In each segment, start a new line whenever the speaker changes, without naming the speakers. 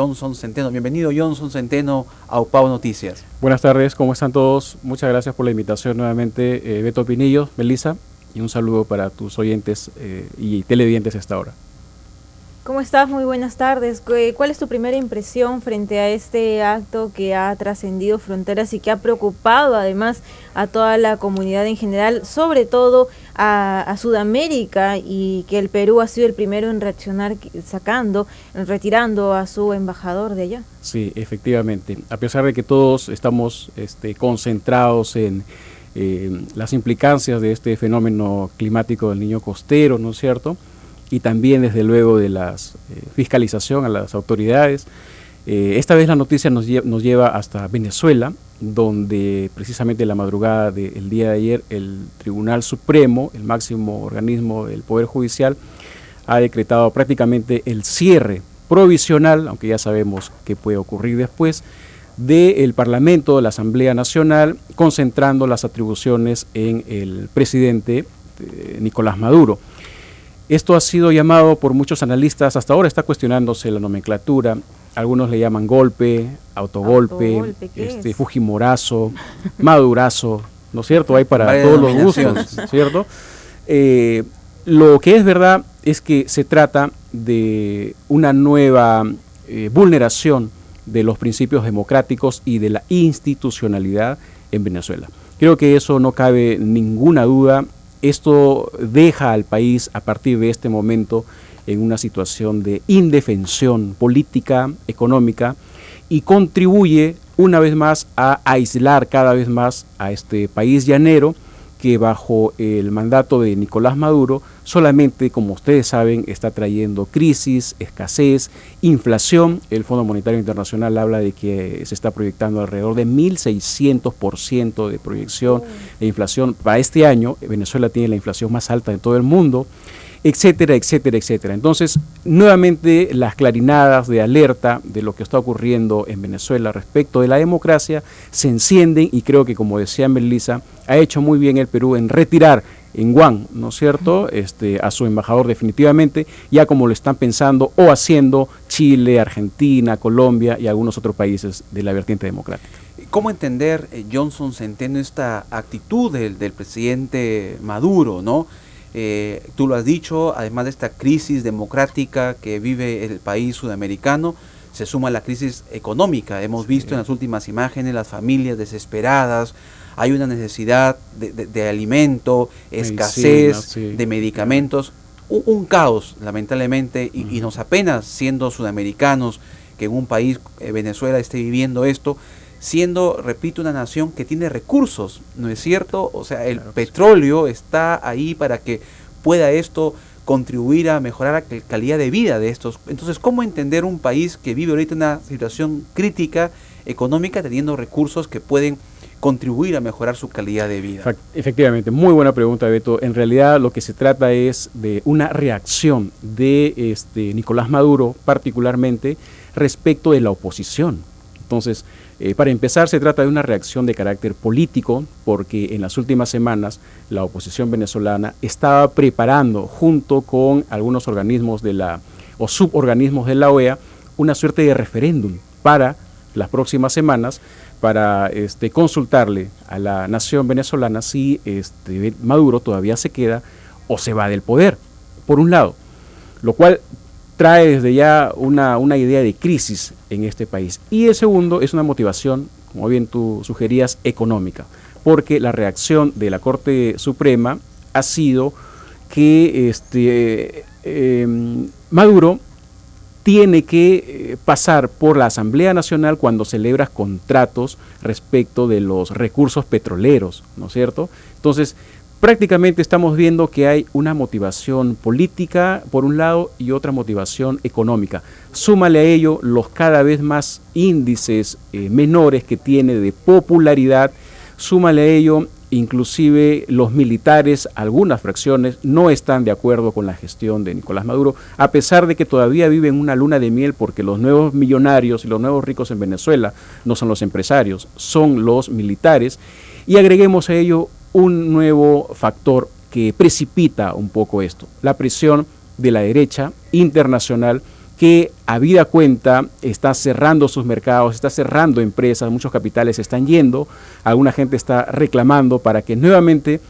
Johnson Centeno. Bienvenido, Johnson Centeno, a UPAO Noticias.
Buenas tardes, ¿cómo están todos? Muchas gracias por la invitación nuevamente, Beto Pinillo, Melissa, y un saludo para tus oyentes y televidentes a esta hora.
¿Cómo estás? Muy buenas tardes. ¿Cuál es tu primera impresión frente a este acto que ha trascendido fronteras y que ha preocupado además a toda la comunidad en general, sobre todo a Sudamérica, y que el Perú ha sido el primero en reaccionar retirando a su embajador de allá?
Sí, efectivamente. A pesar de que todos estamos concentrados en las implicancias de este fenómeno climático del Niño Costero, ¿no es cierto?, y también desde luego de la fiscalización a las autoridades. Esta vez la noticia nos lleva hasta Venezuela, donde precisamente la madrugada del día de ayer el Tribunal Supremo, el máximo organismo del Poder Judicial, ha decretado prácticamente el cierre provisional, aunque ya sabemos qué puede ocurrir después, del Parlamento, de la Asamblea Nacional, concentrando las atribuciones en el presidente Nicolás Maduro. Esto ha sido llamado por muchos analistas, hasta ahora está cuestionándose la nomenclatura, algunos le llaman golpe, autogolpe, fujimorazo, madurazo, ¿no es cierto? Hay para todos los gustos, ¿cierto? Lo que es verdad es que se trata de una nueva vulneración de los principios democráticos y de la institucionalidad en Venezuela. Creo que eso no cabe ninguna duda. Esto deja al país a partir de este momento en una situación de indefensión política, económica, y contribuye una vez más a aislar cada vez más a este país llanero que bajo el mandato de Nicolás Maduro solamente, como ustedes saben, está trayendo crisis, escasez, inflación. El Fondo Monetario Internacional habla de que se está proyectando alrededor de 1.600% de proyección de inflación para este año. Venezuela tiene la inflación más alta de todo el mundo, etcétera, etcétera, etcétera. Entonces, nuevamente las clarinadas de alerta de lo que está ocurriendo en Venezuela respecto de la democracia se encienden, y creo que, como decía Melissa, ha hecho muy bien el Perú en retirar en Guam, ¿no es cierto?, a su embajador definitivamente, ya como lo están pensando o haciendo Chile, Argentina, Colombia y algunos otros países de la vertiente democrática.
¿Cómo entender, Johnson Centeno, esta actitud del presidente Maduro, ¿no? Tú lo has dicho, además de esta crisis democrática que vive el país sudamericano, se suma la crisis económica. Hemos visto en las últimas imágenes las familias desesperadas, hay una necesidad de alimento, escasez de medicamentos, un caos lamentablemente, y nos apena, siendo sudamericanos, que en un país, Venezuela, esté viviendo esto, siendo, repito, una nación que tiene recursos, ¿no es cierto? O sea, el petróleo está ahí para que pueda esto contribuir a mejorar la calidad de vida de estos. Entonces, ¿cómo entender un país que vive ahorita una situación crítica económica teniendo recursos que pueden contribuir a mejorar su calidad de vida?
Efectivamente, muy buena pregunta, Beto. En realidad lo que se trata es de una reacción de Nicolás Maduro, particularmente respecto de la oposición. Entonces, para empezar, se trata de una reacción de carácter político, porque en las últimas semanas la oposición venezolana estaba preparando, junto con algunos organismos o suborganismos de la OEA, una suerte de referéndum para las próximas semanas, para consultarle a la nación venezolana si Maduro todavía se queda o se va del poder, por un lado, lo cual trae desde ya una idea de crisis en este país. Y el segundo es una motivación, como bien tú sugerías, económica, porque la reacción de la Corte Suprema ha sido que Maduro tiene que pasar por la Asamblea Nacional cuando celebra contratos respecto de los recursos petroleros, ¿no es cierto? Entonces, prácticamente estamos viendo que hay una motivación política por un lado y otra motivación económica. Súmale a ello los cada vez más índices menores que tiene de popularidad, súmale a ello inclusive los militares, algunas fracciones, no están de acuerdo con la gestión de Nicolás Maduro, a pesar de que todavía viven una luna de miel, porque los nuevos millonarios y los nuevos ricos en Venezuela no son los empresarios, son los militares. Y agreguemos a ello un nuevo factor que precipita un poco esto, la presión de la derecha internacional, que habida cuenta está cerrando sus mercados, está cerrando empresas, muchos capitales están yendo, alguna gente está reclamando para que nuevamente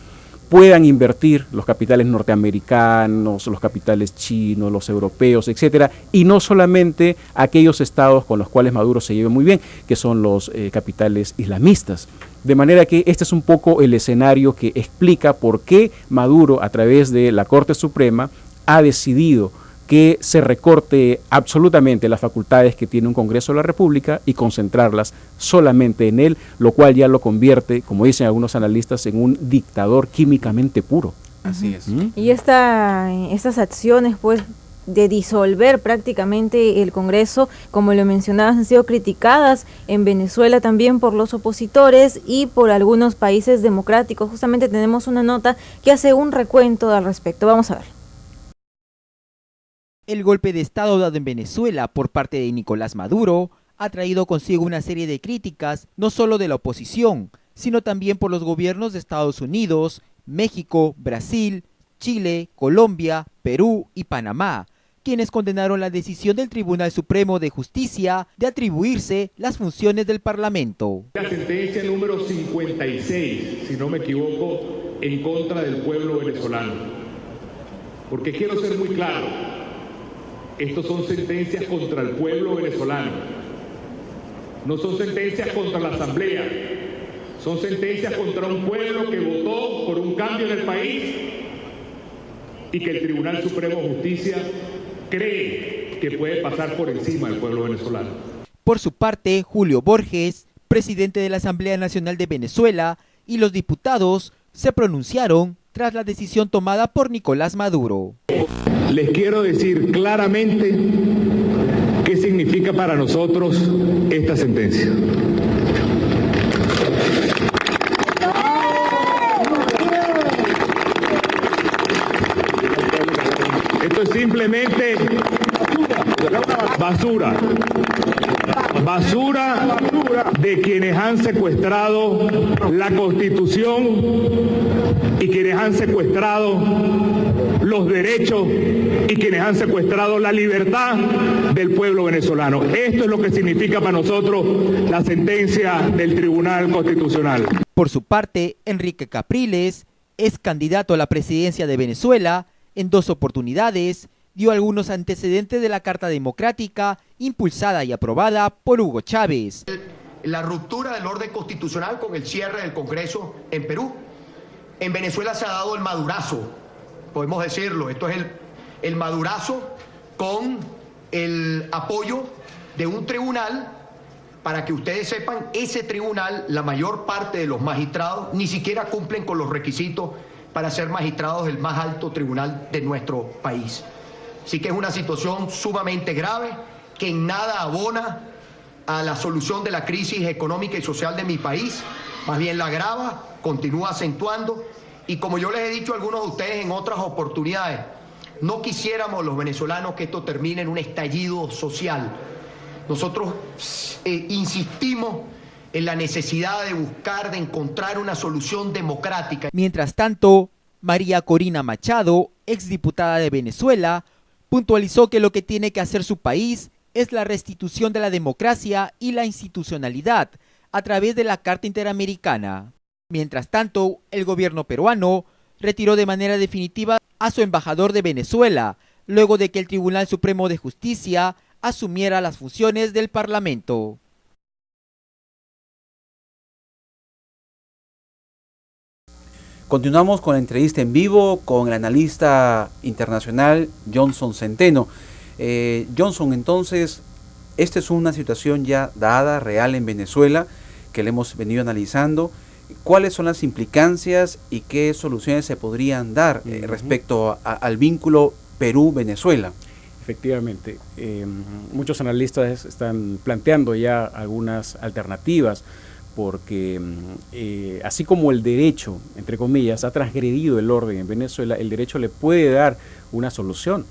puedan invertir los capitales norteamericanos, los capitales chinos, los europeos, etcétera, y no solamente aquellos estados con los cuales Maduro se lleve muy bien, que son los capitales islamistas. De manera que este es un poco el escenario que explica por qué Maduro, a través de la Corte Suprema, ha decidido que se recorte absolutamente las facultades que tiene un Congreso de la República y concentrarlas solamente en él, lo cual ya lo convierte, como dicen algunos analistas, en un dictador químicamente puro.
Así es.
Y estas acciones, pues, de disolver prácticamente el Congreso, como lo mencionabas, han sido criticadas en Venezuela también por los opositores y por algunos países democráticos. Justamente tenemos una nota que hace un recuento al respecto. Vamos a ver.
El golpe de Estado dado en Venezuela por parte de Nicolás Maduro ha traído consigo una serie de críticas, no solo de la oposición, sino también por los gobiernos de Estados Unidos, México, Brasil, Chile, Colombia, Perú y Panamá, quienes condenaron la decisión del Tribunal Supremo de Justicia de atribuirse las funciones del Parlamento.
La sentencia número 56, si no me equivoco, en contra del pueblo venezolano. Porque quiero ser muy claro. Estos son sentencias contra el pueblo venezolano. No son sentencias contra la Asamblea. Son sentencias contra un pueblo que votó por un cambio en el país y que el Tribunal Supremo de Justicia cree que puede pasar por encima del pueblo venezolano.
Por su parte, Julio Borges, presidente de la Asamblea Nacional de Venezuela, y los diputados se pronunciaron tras la decisión tomada por Nicolás Maduro.
Les quiero decir claramente qué significa para nosotros esta sentencia. Esto es simplemente basura. Basura de quienes han secuestrado la Constitución y quienes han secuestrado los derechos y quienes han secuestrado la libertad del pueblo venezolano. Esto es lo que significa para nosotros la sentencia del Tribunal Constitucional.
Por su parte, Enrique Capriles, ex candidato a la presidencia de Venezuela, en 2 oportunidades, dio algunos antecedentes de la Carta Democrática impulsada y aprobada por Hugo Chávez.
La ruptura del orden constitucional con el cierre del Congreso en Perú. En Venezuela se ha dado el madurazo, podemos decirlo, esto es el madurazo con el apoyo de un tribunal. Para que ustedes sepan, ese tribunal, la mayor parte de los magistrados ni siquiera cumplen con los requisitos para ser magistrados del más alto tribunal de nuestro país. Así que es una situación sumamente grave que en nada abona a la solución de la crisis económica y social de mi país, más bien la agrava, continúa acentuando, y como yo les he dicho a algunos de ustedes en otras oportunidades, no quisiéramos los venezolanos que esto termine en un estallido social. Nosotros insistimos en la necesidad de buscar, de encontrar una solución democrática.
Mientras tanto, María Corina Machado, exdiputada de Venezuela, puntualizó que lo que tiene que hacer su país es la restitución de la democracia y la institucionalidad a través de la Carta Interamericana. Mientras tanto, el gobierno peruano retiró de manera definitiva a su embajador de Venezuela, luego de que el Tribunal Supremo de Justicia asumiera las funciones del Parlamento.
Continuamos con la entrevista en vivo con el analista internacional Johnson Centeno. Johnson, entonces, esta es una situación ya dada, real en Venezuela, que le hemos venido analizando. ¿Cuáles son las implicancias y qué soluciones se podrían dar respecto al vínculo Perú-Venezuela?
Efectivamente, muchos analistas están planteando ya algunas alternativas, porque así como el derecho, entre comillas, ha transgredido el orden en Venezuela, el derecho le puede dar una solución.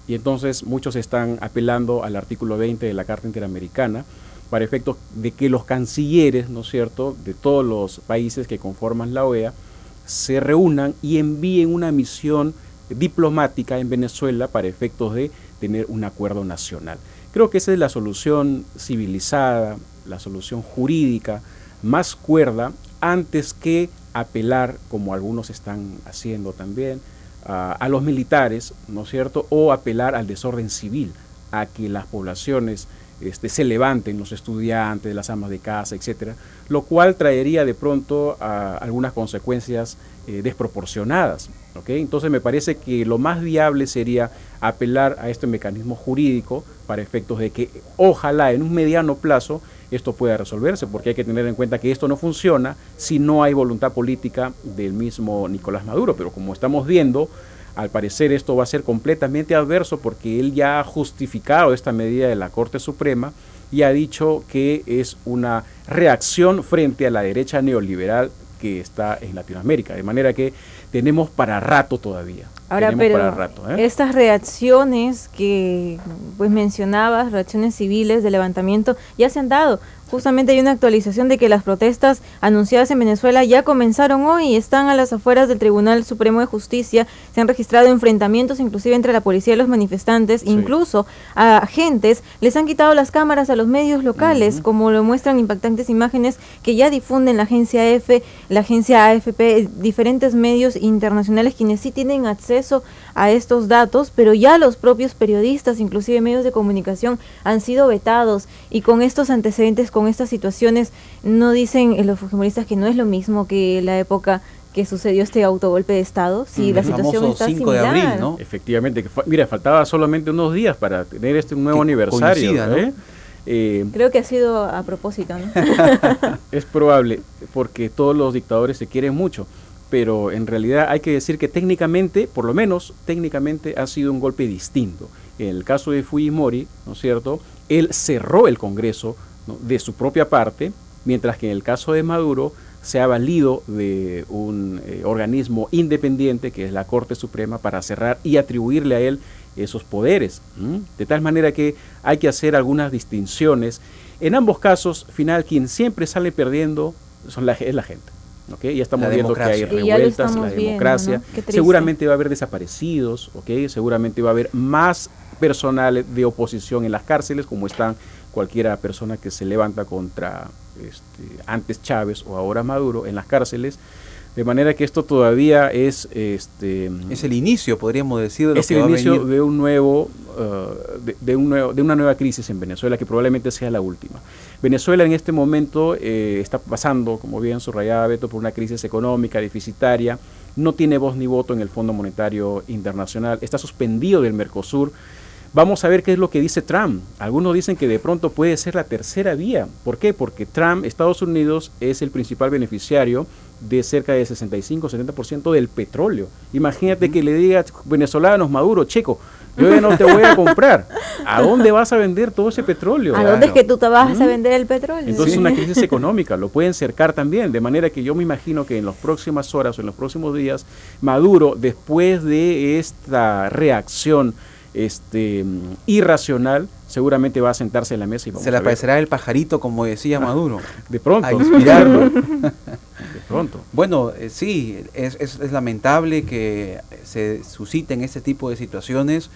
Y entonces muchos están apelando al artículo 20 de la Carta Interamericana para efectos de que los cancilleres, ¿no es cierto?, de todos los países que conforman la OEA se reúnan y envíen una misión diplomática en Venezuela para efectos de tener un acuerdo nacional. Creo que esa es la solución civilizada, la solución jurídica más cuerda, antes que apelar, como algunos están haciendo también, a los militares, ¿no es cierto?, o apelar al desorden civil, a que las poblaciones se levanten, los estudiantes, las amas de casa, etcétera, lo cual traería de pronto algunas consecuencias desproporcionadas, ¿okay? Entonces me parece que lo más viable sería apelar a este mecanismo jurídico para efectos de que ojalá en un mediano plazo esto pueda resolverse, porque hay que tener en cuenta que esto no funciona si no hay voluntad política del mismo Nicolás Maduro, pero como estamos viendo, al parecer esto va a ser completamente adverso, porque él ya ha justificado esta medida de la Corte Suprema y ha dicho que es una reacción frente a la derecha neoliberal que está en Latinoamérica, de manera que tenemos para rato todavía.
Ahora, pero estas reacciones que pues mencionabas, reacciones civiles de levantamiento, ya se han dado. Justamente hay una actualización de que las protestas anunciadas en Venezuela ya comenzaron hoy y están a las afueras del Tribunal Supremo de Justicia. Se han registrado enfrentamientos inclusive entre la policía y los manifestantes, incluso a agentes les han quitado las cámaras a los medios locales, como lo muestran impactantes imágenes que ya difunden la agencia EFE, la agencia AFP, diferentes medios internacionales quienes sí tienen acceso a estos datos, pero ya los propios periodistas, inclusive medios de comunicación, han sido vetados, y con estos antecedentes, con estas situaciones, no dicen los fujimoristas que no es lo mismo que la época que sucedió este autogolpe de Estado, si la situación está
5
similar.
de abril, ¿no?
Efectivamente, mira, faltaba solamente unos días para tener este nuevo aniversario, ¿no?
Creo que ha sido a propósito, ¿no?
Es probable, porque todos los dictadores se quieren mucho, pero en realidad hay que decir que técnicamente, por lo menos técnicamente, ha sido un golpe distinto. En el caso de Fujimori, ¿no es cierto?, él cerró el Congreso, ¿no?, de su propia parte, mientras que en el caso de Maduro se ha valido de un organismo independiente, que es la Corte Suprema, para cerrar y atribuirle a él esos poderes. De tal manera que hay que hacer algunas distinciones. En ambos casos, final, quien siempre sale perdiendo es la gente. ¿Okay? Ya estamos viendo que hay revueltas, la democracia,
¿no?
Seguramente va a haber desaparecidos, ¿okay? Seguramente va a haber más personal de oposición en las cárceles, como están cualquiera persona que se levanta contra antes Chávez o ahora Maduro en las cárceles, de manera que esto todavía es
es el inicio, podríamos decir, de lo
es
que
el
va
inicio
a venir.
de un nuevo de una nueva crisis en Venezuela, que probablemente sea la última. Venezuela en este momento está pasando, como bien subrayaba Beto, por una crisis económica deficitaria, no tiene voz ni voto en el Fondo Monetario Internacional, está suspendido del Mercosur. Vamos a ver qué es lo que dice Trump. Algunos dicen que de pronto puede ser la tercera vía. ¿Por qué? Porque Trump, Estados Unidos, es el principal beneficiario de cerca de 65-70% del petróleo. Imagínate que le diga venezolanos, Maduro, checo, yo ya no te voy a comprar. ¿A dónde vas a vender todo ese petróleo?
¿A dónde es que tú te vas a vender el petróleo?
Entonces una crisis económica, lo pueden cercar también, de manera que yo me imagino que en las próximas horas o en los próximos días, Maduro, después de esta reacción irracional, seguramente va a sentarse en la mesa y vamos
se le aparecerá el pajarito, como decía Maduro.
De pronto.
A inspirarlo.
De pronto.
Bueno, sí, es lamentable que se susciten este tipo de situaciones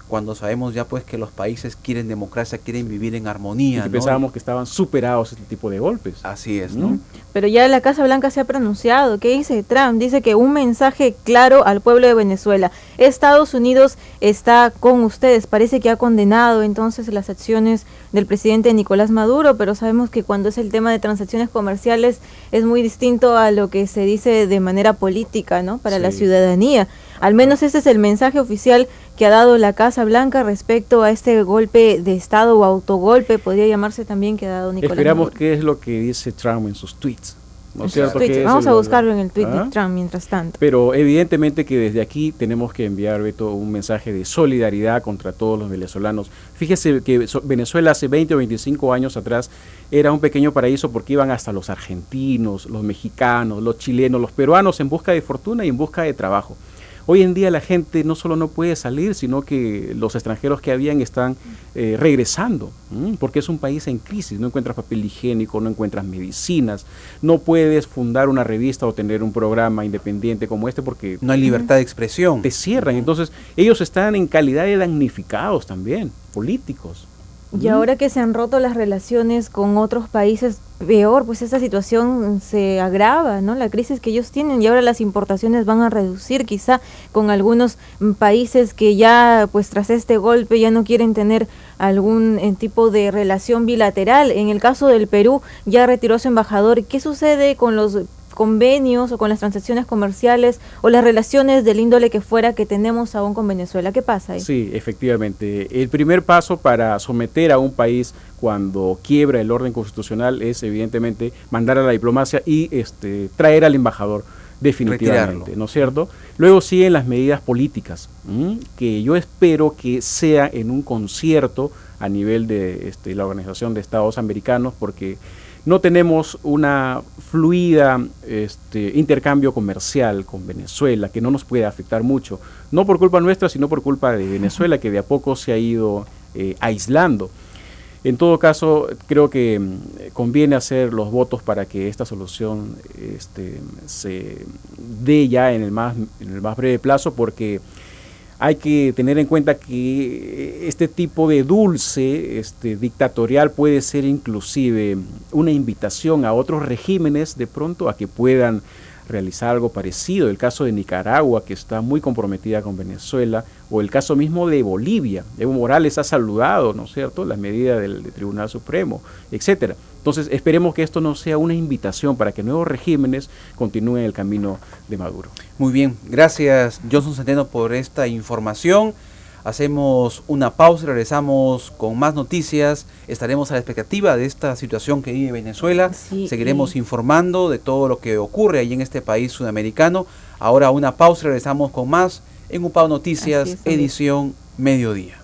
cuando sabemos ya pues que los países quieren democracia, quieren vivir en armonía,
y
¿no?
pensábamos que estaban superados este tipo de golpes.
Así es, ¿no?
Pero ya la Casa Blanca se ha pronunciado. ¿Qué dice Trump? Dice que un mensaje claro al pueblo de Venezuela. Estados Unidos está con ustedes. Parece que ha condenado entonces las acciones del presidente Nicolás Maduro, pero sabemos que cuando es el tema de transacciones comerciales es muy distinto a lo que se dice de manera política, ¿no? Para la ciudadanía. Al menos ese es el mensaje oficial que ha dado la Casa Blanca respecto a este golpe de Estado o autogolpe, podría llamarse también, que ha dado Nicolás
Esperamos
Maduro.
qué es lo que dice Trump en sus tweets. ¿No es
Sus
cierto?
tweets.
Que
Vamos a buscarlo en el tweet de Trump mientras tanto.
Pero evidentemente que desde aquí tenemos que enviar, Beto, un mensaje de solidaridad contra todos los venezolanos. Fíjese que Venezuela hace 20 o 25 años atrás era un pequeño paraíso, porque iban hasta los argentinos, los mexicanos, los chilenos, los peruanos en busca de fortuna y en busca de trabajo. Hoy en día la gente no solo no puede salir, sino que los extranjeros que habían están regresando, porque es un país en crisis, no encuentras papel higiénico, no encuentras medicinas, no puedes fundar una revista o tener un programa independiente como este porque
no hay libertad de expresión.
Te cierran, entonces ellos están en calidad de damnificados también, políticos.
Y ahora que se han roto las relaciones con otros países, peor, pues esa situación se agrava, ¿no? La crisis que ellos tienen, y ahora las importaciones van a reducir quizá con algunos países que ya, pues tras este golpe, ya no quieren tener algún tipo de relación bilateral. En el caso del Perú, ya retiró a su embajador. ¿Qué sucede con los convenios o con las transacciones comerciales o las relaciones del índole que fuera que tenemos aún con Venezuela? ¿Qué pasa ahí?
Sí, efectivamente. El primer paso para someter a un país cuando quiebra el orden constitucional es evidentemente mandar a la diplomacia y traer al embajador definitivamente,
retirarlo,
¿no es cierto? Luego siguen las medidas políticas, que yo espero que sea en un concierto a nivel de la Organización de Estados Americanos, porque no tenemos una fluida intercambio comercial con Venezuela, que no nos puede afectar mucho, no por culpa nuestra, sino por culpa de Venezuela, que de a poco se ha ido aislando. En todo caso, creo que conviene hacer los votos para que esta solución se dé ya en el más breve plazo, porque hay que tener en cuenta que este tipo de dulce dictatorial puede ser inclusive una invitación a otros regímenes de pronto a que puedan realizar algo parecido. El caso de Nicaragua, que está muy comprometida con Venezuela, o el caso mismo de Bolivia. Evo Morales ha saludado, ¿no es cierto?, las medidas del Tribunal Supremo, etcétera. Entonces esperemos que esto no sea una invitación para que nuevos regímenes continúen el camino de Maduro.
Muy bien, gracias Johnson Centeno por esta información. Hacemos una pausa y regresamos con más noticias. Estaremos a la expectativa de esta situación que vive Venezuela.
Sí,
seguiremos informando de todo lo que ocurre ahí en este país sudamericano. Ahora una pausa y regresamos con más en UPAO Noticias, edición mediodía.